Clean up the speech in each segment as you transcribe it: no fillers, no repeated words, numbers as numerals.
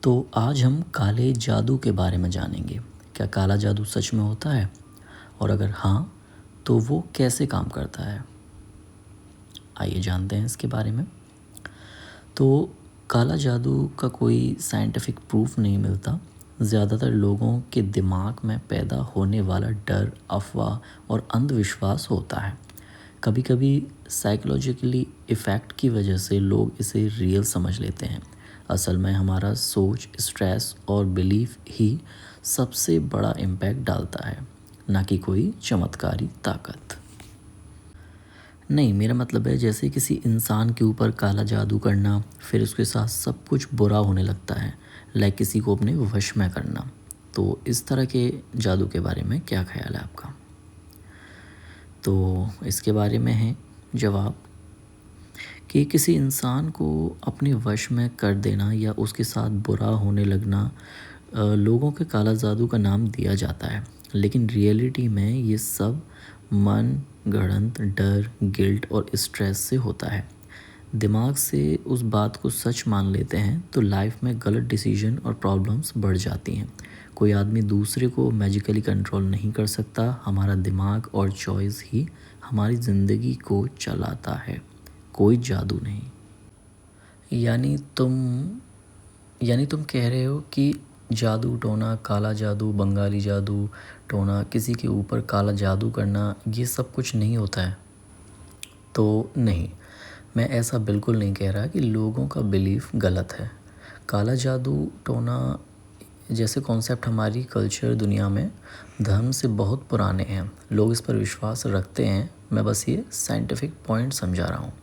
तो आज हम काले जादू के बारे में जानेंगे। क्या काला जादू सच में होता है? और अगर हाँ, तो वो कैसे काम करता है? आइए जानते हैं इसके बारे में। तो काला जादू का कोई साइंटिफिक प्रूफ नहीं मिलता। ज़्यादातर लोगों के दिमाग में पैदा होने वाला डर, अफवाह और अंधविश्वास होता है। कभी कभी साइकोलॉजिकली इफ़ेक्ट की वजह से लोग इसे रियल समझ लेते हैं। असल में हमारा सोच, स्ट्रेस और बिलीफ ही सबसे बड़ा इम्पैक्ट डालता है, ना कि कोई चमत्कारी ताकत। नहीं, मेरा मतलब है जैसे किसी इंसान के ऊपर काला जादू करना, फिर उसके साथ सब कुछ बुरा होने लगता है, लाइक किसी को अपने वश में करना। तो इस तरह के जादू के बारे में क्या ख्याल है आपका? तो इसके बारे में है जवाब कि किसी इंसान को अपने वश में कर देना या उसके साथ बुरा होने लगना लोगों के काला जादू का नाम दिया जाता है। लेकिन रियलिटी में ये सब मन गढ़ंत डर, गिल्ट और स्ट्रेस से होता है। दिमाग से उस बात को सच मान लेते हैं तो लाइफ में गलत डिसीजन और प्रॉब्लम्स बढ़ जाती हैं। कोई आदमी दूसरे को मैजिकली कंट्रोल नहीं कर सकता। हमारा दिमाग और चॉइस ही हमारी ज़िंदगी को चलाता है, कोई जादू नहीं। यानी तुम यानी तुम कह रहे हो कि जादू टोना, काला जादू, बंगाली जादू टोना, किसी के ऊपर काला जादू करना, ये सब कुछ नहीं होता है? तो नहीं, मैं ऐसा बिल्कुल नहीं कह रहा कि लोगों का बिलीफ गलत है। काला जादू टोना जैसे कॉन्सेप्ट हमारी कल्चर दुनिया में धर्म से बहुत पुराने हैं। लोग इस पर विश्वास रखते हैं। मैं बस ये साइंटिफिक पॉइंट समझा रहा हूँ।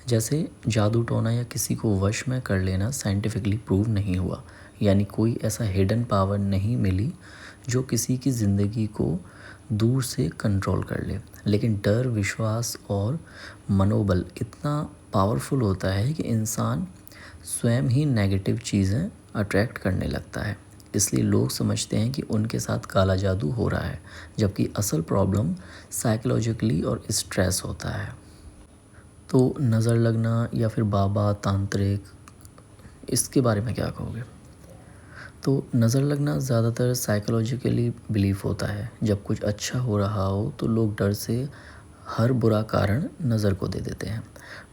जैसे जादू टोना या किसी को वश में कर लेना साइंटिफिकली प्रूव नहीं हुआ, यानी कोई ऐसा हिडन पावर नहीं मिली जो किसी की ज़िंदगी को दूर से कंट्रोल कर ले। लेकिन डर, विश्वास और मनोबल इतना पावरफुल होता है कि इंसान स्वयं ही नेगेटिव चीज़ें अट्रैक्ट करने लगता है। इसलिए लोग समझते हैं कि उनके साथ काला जादू हो रहा है, जबकि असल प्रॉब्लम साइकोलॉजिकली और स्ट्रेस होता है। तो नज़र लगना या फिर बाबा, तांत्रिक, इसके बारे में क्या कहोगे? तो नज़र लगना ज़्यादातर साइकोलॉजिकली बिलीफ होता है। जब कुछ अच्छा हो रहा हो तो लोग डर से हर बुरा कारण नज़र को दे देते हैं।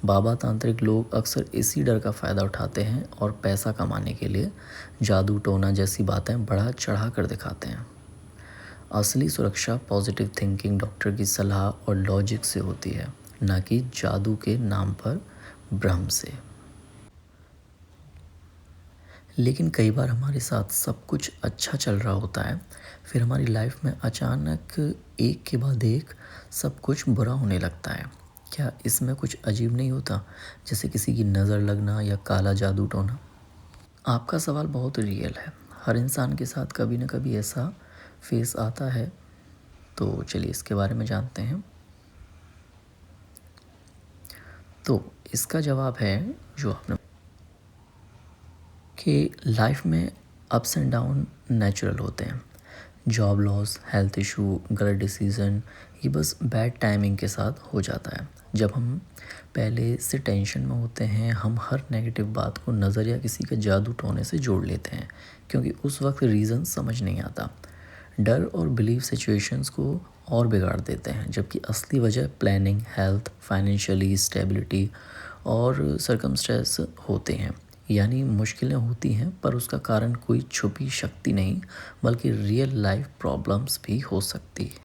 बाबा, तांत्रिक लोग अक्सर इसी डर का फ़ायदा उठाते हैं और पैसा कमाने के लिए जादू टोना जैसी बातें बढ़ा चढ़ा कर दिखाते हैं। असली सुरक्षा पॉजिटिव थिंकिंग, डॉक्टर की सलाह और लॉजिक से होती है, ना कि जादू के नाम पर भ्रम से। लेकिन कई बार हमारे साथ सब कुछ अच्छा चल रहा होता है, फिर हमारी लाइफ में अचानक एक के बाद एक सब कुछ बुरा होने लगता है। क्या इसमें कुछ अजीब नहीं होता, जैसे किसी की नज़र लगना या काला जादू टोना? आपका सवाल बहुत रियल है। हर इंसान के साथ कभी न कभी ऐसा फेस आता है। तो चलिए इसके बारे में जानते हैं। तो इसका जवाब है जो आपने कि लाइफ में अप्स एंड डाउन नेचुरल होते हैं। जॉब लॉस, हेल्थ इशू, गलत डिसीज़न, ये बस बैड टाइमिंग के साथ हो जाता है। जब हम पहले से टेंशन में होते हैं, हम हर नेगेटिव बात को नज़र या किसी के जादू टोने से जोड़ लेते हैं, क्योंकि उस वक्त रीज़न समझ नहीं आता। डर और बिलीफ सिचुएशंस को और बिगाड़ देते हैं, जबकि असली वजह प्लानिंग, हेल्थ, फाइनेंशियली स्टेबिलिटी और सर्कमस्टेंस होते हैं। यानी मुश्किलें होती हैं पर उसका कारण कोई छुपी शक्ति नहीं, बल्कि रियल लाइफ प्रॉब्लम्स भी हो सकती है।